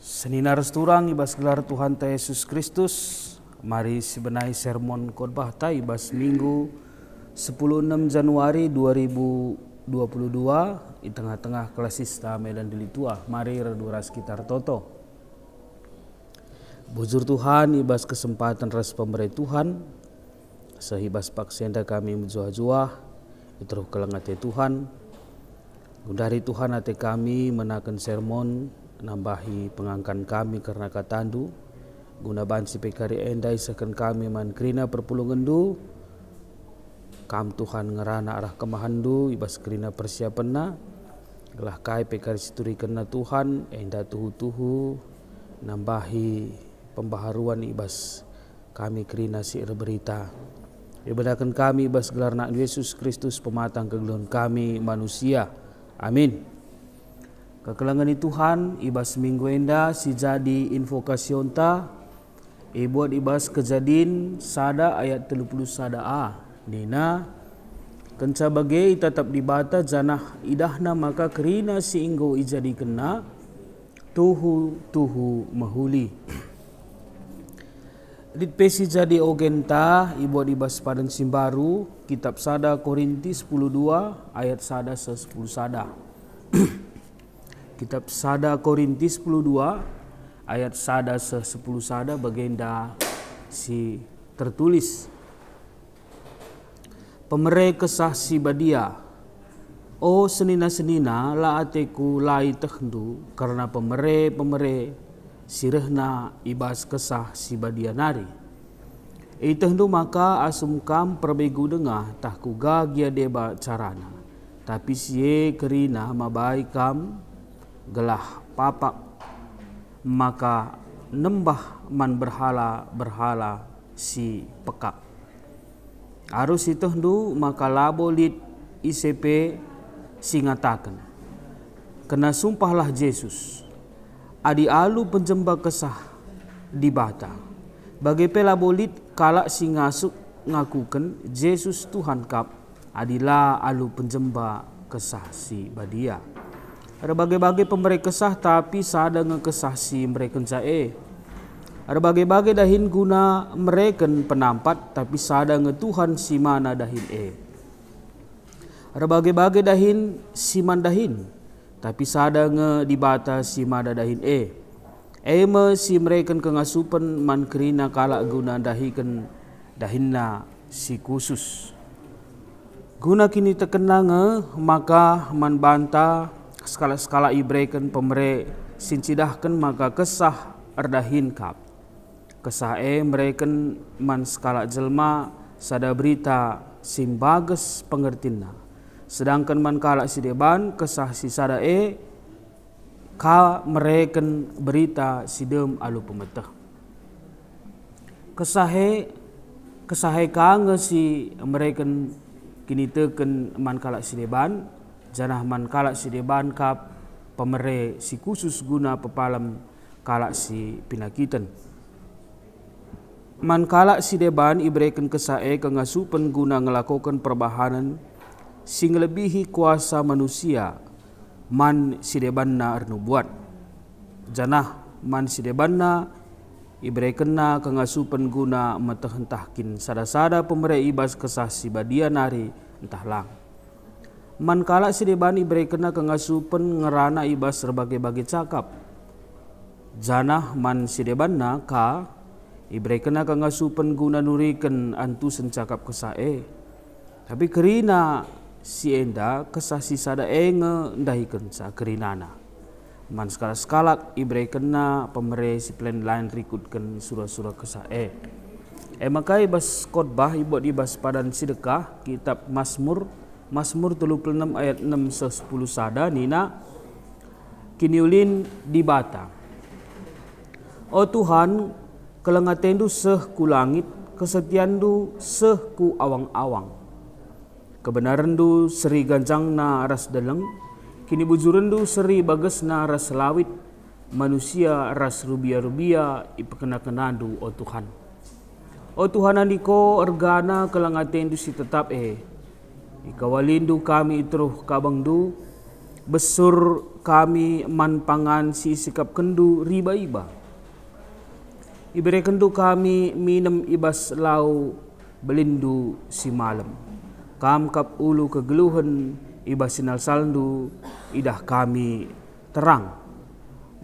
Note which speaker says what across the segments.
Speaker 1: Seninar turang ibas gelar Tuhan ta Yesus Kristus. Mari sebenai sermon khotbah ta ibas Minggu 16 Januari 2022 di tengah-tengah klasis ta Medan Dilitua. Mari redura sekitar toto. Bujur Tuhan ibas kesempatan ras pemberi Tuhan. Sehibas paksenda kami menjuah-juah itu kelengate Tuhan. Gundari Tuhan ate kami menakan sermon nambahi pengangkan kami karena katandu guna bansi pekari endai sekan kami man krina perpulungendu kam Tuhan ngerana arah kemahandu ibas krina persiapanna gelah kai pekari situri kena Tuhan enda tuhu-tuhu nambahi pembaharuan ibas kami krina si berita ibadakan kami ibas gelar nak Yesus Kristus pematang kegeluhan kami manusia. Amin. Kekelangan Tuhan ibas minggu enda si jadi invokasion ta buat ibas kejadian sada ayat 30 sada a nina kenca bagai tetap dibata janah idahna maka kerina si inggo ijadi kena tuhu mahuli ditpesi jadi ogenta ibuat ibas padan simbaru kitab sada Korinti 10:2 ayat sada 10 sada Kitab sada Korinti 10:2 ayat sada 10 sada bagenda si tertulis pemere kesah si badia o senina-senina la ateku lai tehdu karena pemere sirehna ibas kesah si badia nari tehdu maka asumkam perbegu dengah tahku gagia deba carana tapi siye kerina mabai kam gelah papak maka nembah man berhala si pekak arus itu hendu maka labolit ICP singatakan kena sumpahlah Yesus adi alu penjembah kesah di bata bagai pelabolit kalak si ngasuk ngakukan Yesus Tuhan kap adilah alu penjembah kesah si badia ada bagai-bagai pemberi kesah tapi sada ngekesah si mereka cae. Ada bagai-bagai dahin guna mereka penampat tapi sada ngetuhan si mana dahin Ada bagai-bagai dahin si man dahin tapi sada nge dibata si mana dahin me si mereka kengasupan man kerina kalak guna dahikan dahinna si khusus. Guna kini terkena nge maka man banta skala-skala ibreken pemere sincidahkan maka kesah erdahin kap kesah mereken man skala jelma sada berita simbages pengertina sedangkan man kala si deban kesah si sada ka mereken berita si dem alu pemetah kesah kange si mereken kini teken man kala si deban janah man kalak si deban kap pemere si khusus guna pepalam kalak si pinakitan. Man kalak si deban ibreken kesae kengasupan guna ngelakukan perbahanan sing lebihi kuasa manusia man si debanna arnu buat. Janah man si debanna ibrekenna kengasupan guna metahentahkin sada-sada pemere ibas kesah si badia nari entah lang. Man kalak si deban ibrekena kengasupan ngerana ibas berbagai-bagai cakap. Janah man si debanna ka ibrekena kengasupan guna nuriken antu sencakap kesae. Tapi kerina si enda kesah si sada nge ndahiken sa kerinana. Man skala-skalak ibrekena pemere si plan lain rikutken surah-surah kesae. Maka ibas khotbah ibot ibas padan sedekah kitab Mazmur 36 ayat 6 10 sada nina kiniulin dibata. O Tuhan, kelengatendu seh ku langit, kesetiandu seh ku awang-awang. Kebenarandu seri ganjangna ras deleng, kini bujurendu seri bagesna ras lawit, manusia ras rubia-rubia ipekena-kenandu o Tuhan. O Tuhan andiko ergana kelengatendu si tetap ikawalindu kami itruh kabangdu besur kami man pangan si sikap kendu riba-iba. Ibere kendu kami minum ibas lau belindu si malam. Kam kap ulu kegeluhan ibas sinal saldu idah kami terang.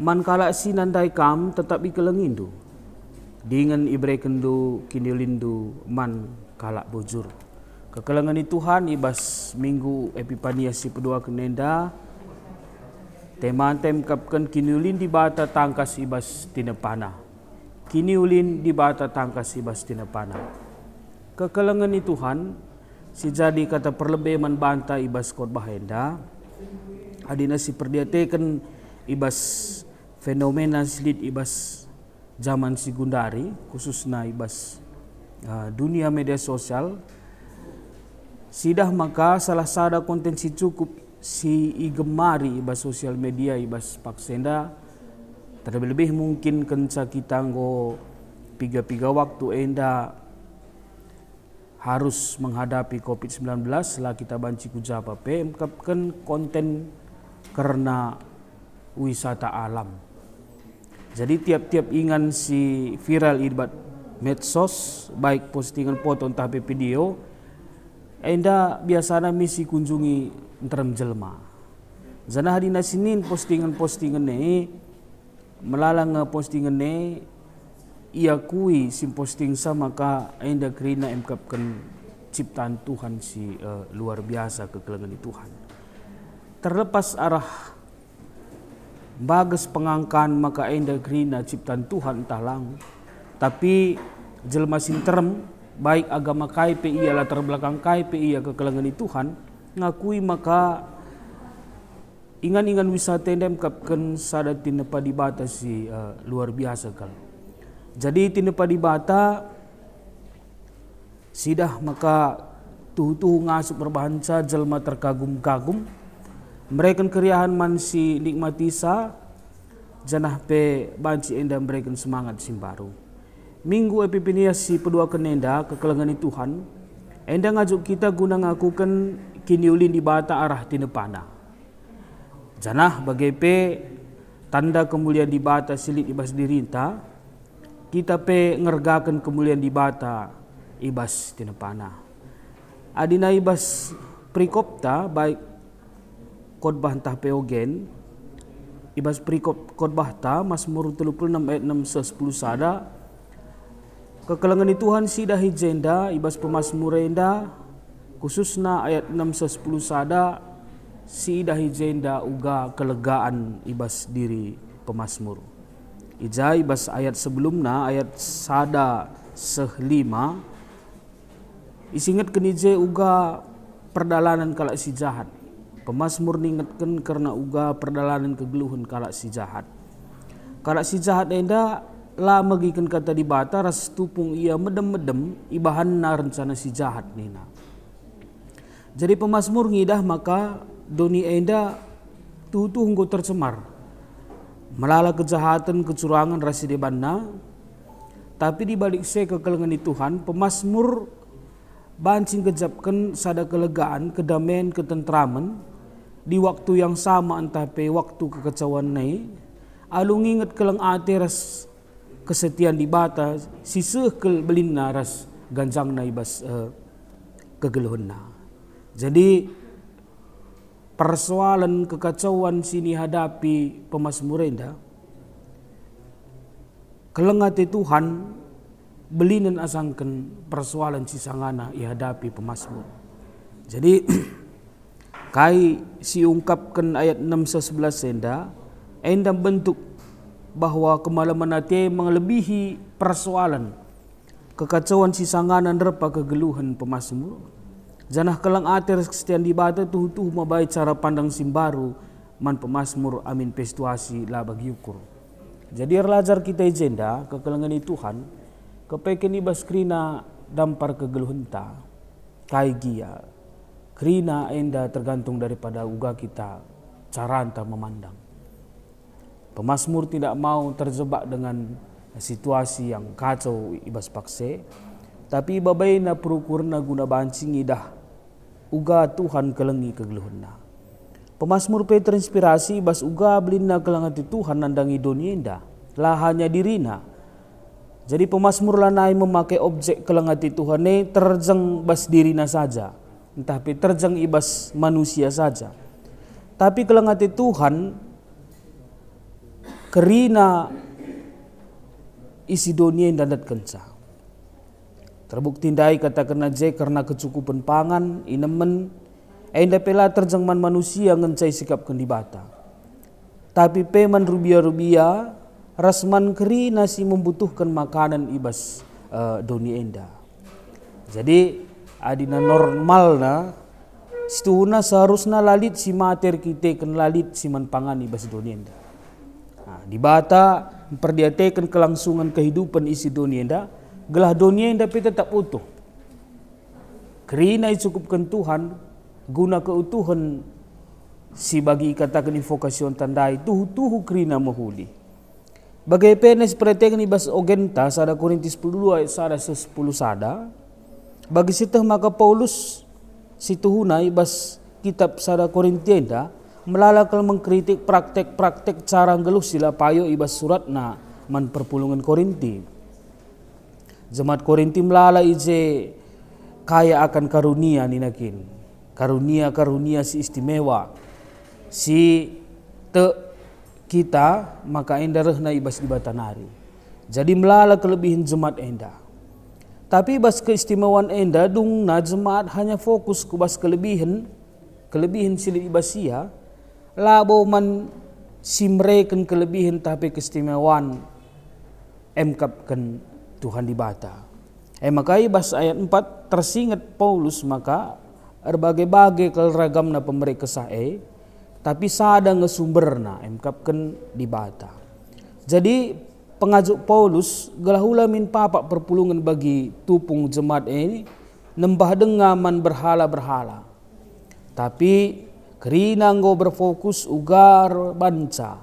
Speaker 1: Man kala sinandai kam tetap ikelengindu. Dengan ibere kendu kini lindu man kala bujur. Kekelengan Tuhan ibas minggu Epifania si pedua kenenda. Teman kapkan kini ulin di bata tangkas ibas tinepana. Kini ulin di bata tangkas ibas tinepana. Kekelengan Tuhan si jadi kata perlebih man banta ibas khotbah enda. Adina si perdiatekan ibas fenomena silit ibas zaman si gundari khususnya ibas dunia media sosial. Sidah maka salah sada konten si cukup si igemari ibas sosial media ibas paksenda terlebih mungkin kenca kita nggo piga-piga waktu enda harus menghadapi COVID-19 setelah kita banci kujapa mengkapkan konten karena wisata alam. Jadi tiap-tiap ingan si viral ibat medsos baik postingan foto entah video enda biasanya misi kunjungi terem jelma. Zana hadina Senin postingan ne melalang postingan ne ia kui sim posting sama ka enda kerina emkapkan ciptaan Tuhan si luar biasa kekelengan Tuhan. Terlepas arah bagas pengangkan maka enda kerina ciptaan Tuhan entah lang. Tapi jelma sinterem baik agama KP ia latar belakang KP ia kekelengan Tuhan ngakui maka ingan-ingan wisata yang kapkan sada tinepa di bata si luar biasa kal. Jadi tinepa di bata sidah maka tuh ngasuk berbahanca jelma terkagum-kagum mereka keriahan man si nikmatisa janah pe banci enda mereka semangat simbaru. Minggu Epifania si pedua kenenda kekelengan Tuhan enda ngajuk kita guna ngakukan kini ulin di bata arah tinepana. Janah bagai pe tanda kemuliaan di bata silit ibas dirinta kita pe ngergakan kemuliaan di bata ibas tinepana. Adina ibas prikopta baik khotbah entah peogen ibas prikop khotbah ta Mazmur 36 ayat 6 10 sada. Kekelengan Tuhan sidah hijenda ibas pemazmur enda khususna ayat 6-10 sada sidah hijenda uga kelegaan ibas diri pemazmur. Ija ibas ayat sebelumna ayat sada sehlima isingat kenije uga perdalanan kalak si jahat. Pemazmur ningatkan karena uga perdalanan kegeluhan kalak si jahat. Kalak si jahat enda lah magikan kata di bata ras tupung ia medem-medem ibahan na rencana si jahat nina. Jadi pemazmur ngidah maka doni enda tuh nggo tercemar. Melala kejahatan kecurangan rasi debanna. Tapi di balik se kekelengan Tuhan pemazmur bancing kejapkan sada kelegaan, kedamaian, ketentraman di waktu yang sama entah pe waktu kekecauan nai. Alu nginget keleng ate ras kesetiaan di bata siseh kel belina ras ganjang na ibas kegeluhna. Jadi persoalan kekacauan sini hadapi pemazmur enda kelengate Tuhan belinen asangken persoalan sisangana ihadapi pemazmur. Jadi kai si ungkapkan ayat 6-11 enda bentuk bahwa kemalaman hati melebihi persoalan kekacauan sisanganan repa kegeluhan pemazmur. Janah kelang ater kesetiaan di bata tuh mabai cara pandang simbaru man pemazmur amin pestuasi lah bagi ukur. Jadi erlajar kita jenda kekelengan Tuhan kepeken ibas krina dampar kegeluhan ta kai gia krina enda tergantung daripada uga kita cara anta memandang. Pemazmur tidak mau terjebak dengan situasi yang kacau ibas pakse, tapi babaina perukurna guna bancing idah uga Tuhan kelengi kegeluhna. Pemasmur pe terinspirasi ibas uga belinna kelangati Tuhan nandangi dunia indah. Lah hanya dirina. Jadi pemasmur lanai memakai objek kelangati Tuhan ini terjeng bas dirina saja. Tapi terjeng ibas manusia saja. Tapi kelangati Tuhan kerina isi dunia yang dadat kenca. Terbukti ndai katakan aja karena kecukupan pangan, inemen, enda pela terjengman manusia ngencai sikap kendibata. Tapi peman rubia-rubia, rasman keri nasi membutuhkan makanan ibas dunia enda. Jadi adina normal na, situna seharusnya lalit si mater kita kan lalit si manpangan ibas dunia enda. Nah, di bata memperdiatekan kelangsungan kehidupan isi dunia enda. Gelah dunia yang dapat tetap utuh. Kerina cukupkan Tuhan guna keutuhan si bagi katakan invokasion tandai tuhu kerina mahuli. Bagai penes perhatikan ibas ogenta sada Korintus 10 ayat sada 10 sada. Bagi sitah maka Paulus situhuna ibas kitab sada Korintienda melalakal mengkritik praktek-praktek cara ngeluh sila payo ibas suratna man perpulungan Korinti. Jemaat Korinti melala ije kaya akan karunia ninakin. Karunia si istimewa. Si te kita maka enda rehna ibas di batanari. Jadi melala kelebihan jemaat enda. Tapi ibas keistimewaan enda dungna jemaat hanya fokus ke bas kelebihan silih ibas sia. Labo man simreken kelebihan tapi keistimewaan emkapkan Tuhan di bata. Maka ibas ayat 4 tersingat Paulus maka berbagai-bagai kelragamna pemberi kesae tapi sada ngesumberna emkapkan di bata. Jadi pengajuk Paulus gelahula min papak perpulungan bagi tupung jemaat ini nembah dengaman berhala-berhala. Tapi kerina nggo berfokus ugar banca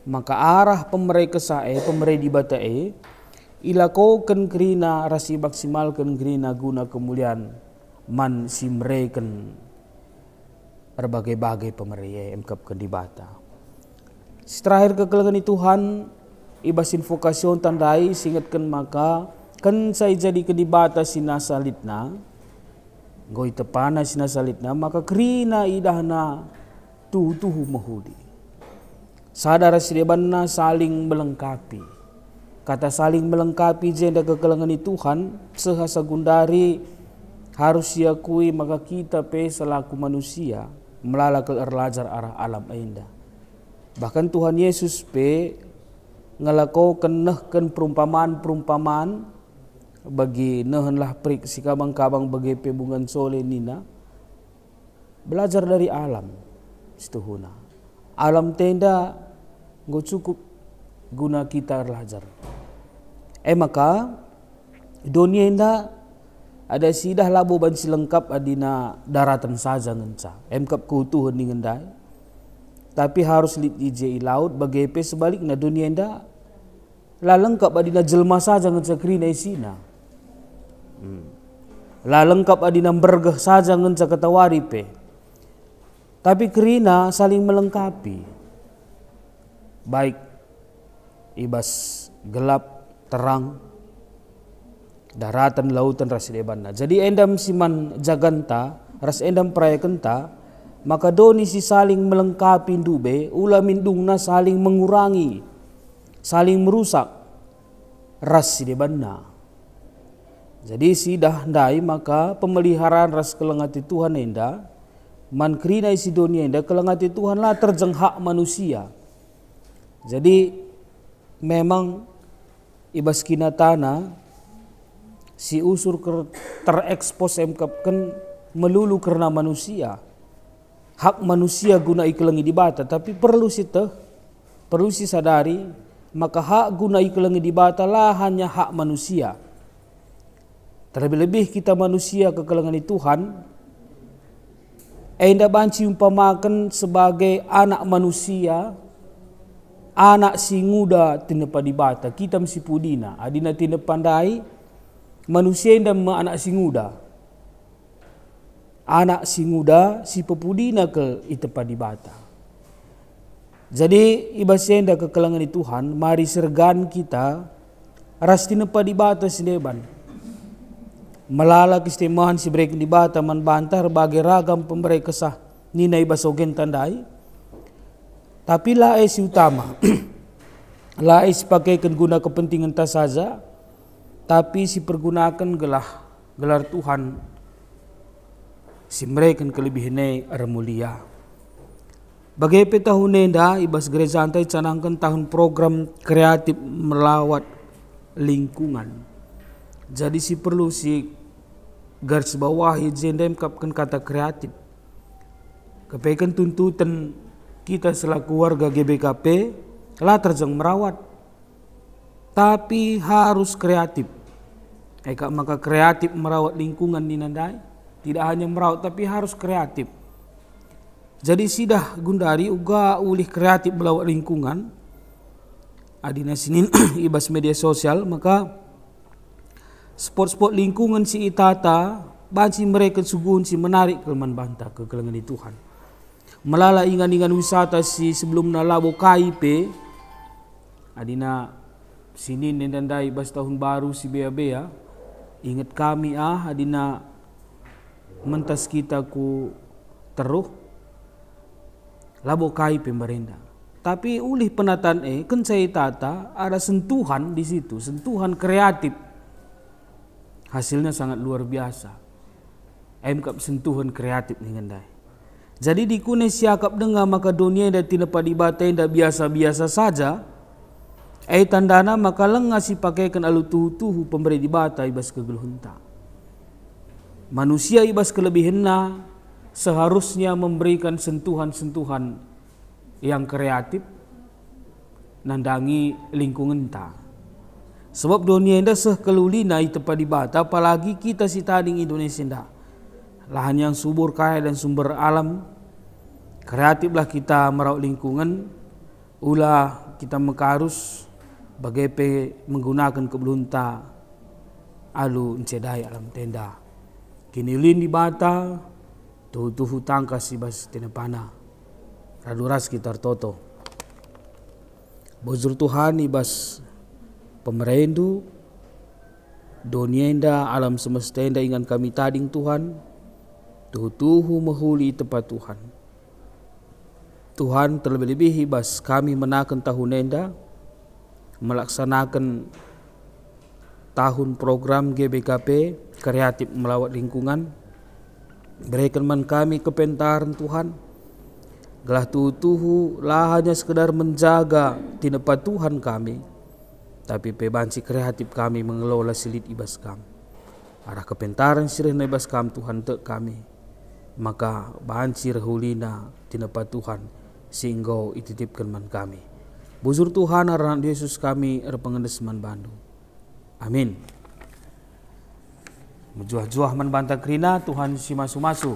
Speaker 1: maka arah pemberi kesae pemberi di bata ilakaukan kerina rasi maksimalkan kerina guna kemuliaan man simreken berbagai-bagai pemerintah emkapkan di bata. Terakhir kekelengan Tuhan ibas invokasion tandai singatkan maka kan saya jadi kedibata sinasalitna goi tepana sinasalitna maka kerina idahna tuhu mahudi. Sadar sidebanna saling melengkapi. Kata saling melengkapi jenda kekelengan Tuhan sehasa gundari harus diakui maka kita pe selaku manusia melalakal erlajar arah alam enda. Bahkan Tuhan Yesus pe ngelakaukan nehken perumpamaan bagi nehenlah prik si kabang-kabang bagi pebungan sole nina belajar dari alam situhuna. Alam tenda go cukup guna kita belajar. Maka dunia indah ada sidah labo bansi lengkap adina daratan saja ngenca. Emkap keutuhan dengan dai. Tapi harus lit ije laut bagi pe sebaliknya dunia indah la lengkap adina jelma saja ngenca kerina isina. La lengkap adina bergeh saja ngenca ketawari pe. Tapi kerina saling melengkapi. Baik ibas gelap terang daratan lautan ras debanna. Jadi endam siman jaganta ras endam prayakenta maka doni si saling melengkapi dube ula mindungna saling mengurangi saling merusak ras debanna. Jadi si dah ndai maka pemeliharaan ras kelengati Tuhan enda man krina isi dunia enda kelengati Tuhan lah terjeng hak manusia. Jadi memang ibas kinatana si usur terekspos emkapkan melulu karena manusia. Hak manusia guna ikelengi di bata tapi perlu si sadari maka hak guna ikelengi di bata lah hanya hak manusia. Terlebih-lebih kita manusia kekelengan Tuhan enda banci umpamakan sebagai anak manusia. Anak si nguda tinepa di bata kita mesti pudina adina tinepandai manusia indah anak si nguda anak si muda si pepudina ke itepa di bata. Jadi ibasenda kekelangan di Tuhan, mari sergan kita ras tinepa di bata sineban. Melala keistimewaan si brek di bata man bantar bagi ragam pemberi kesah nina ibasogen tandai. Tapi lae si utama. Lae si pakaikan guna kepentingan tas saja, tapi si pergunakan gelar Tuhan si mereka kelebihan mulia. Bagai petahun nenda ibas gereja antai canangkan tahun program kreatif melawat lingkungan. Jadi si perlu si garis bawah jendem kapkan kata kreatif. Kepaikan tuntutan kita selaku warga GBKP lah terjang merawat, tapi harus kreatif. Maka kreatif merawat lingkungan di nandai. Tidak hanya merawat tapi harus kreatif. Jadi sidah gundari uga ulih kreatif melawat lingkungan. Adina sinin ibas media sosial maka spot-spot lingkungan si itata banci mereka suguhun si menarik kelman banta ke kelangan di Tuhan. Melala ingan-ingan wisata si sebelum nalabo KIP adina sinin nendandai bas tahun baru si bea-bea ingat kami adina mentas kita ku teruh labo KIP merenda. Tapi ulih penataan kencai tata ada sentuhan di situ, sentuhan kreatif. Hasilnya sangat luar biasa. Kap sentuhan kreatif nih ngandai. Jadi di kune siakap dengar maka dunia dah tidak pada ibadah dah biasa-biasa saja. Tandana maka lengah si pakaikan alu tuhu pemberi ibadah ibas kegeluhunta. Manusia ibas kelebihanna seharusnya memberikan sentuhan-sentuhan yang kreatif nandangi lingkungan ta. Sebab dunia indah sekelulina itu pada bata, apalagi kita si tading Indonesia indah. Lahan yang subur kaya dan sumber alam. Kreatiflah kita merawat lingkungan. Ulah kita mekarus bagai menggunakan kebelunta alu encedai alam tenda. Kini lin di bata, tuhu tangkas ibas tenepana. Raduras kita toto. Bozur Tuhan ibas pemerendu dunia indah alam semesta indah ingan kami tading Tuhan tuhu mahuli tempat Tuhan. Tuhan terlebih-lebih ibas kami menakan tahun indah melaksanakan tahun program GBKP kreatif melawat lingkungan. Berikan man kami kepentaran Tuhan. Gelah tuhu lah hanya sekedar menjaga tinepa Tuhan kami. Tapi pebanci kreatif kami mengelola silit ibas kami. Arah kepentaran sirih na ibas kami Tuhan tek kami. Maka banci rehulina tinepa Tuhan sehingga ititipkan man kami. Buzur Tuhan arah Yesus kami pengendes man Bandung. Amin. Menjuah-juah man bantah kerina Tuhan si masu-masu.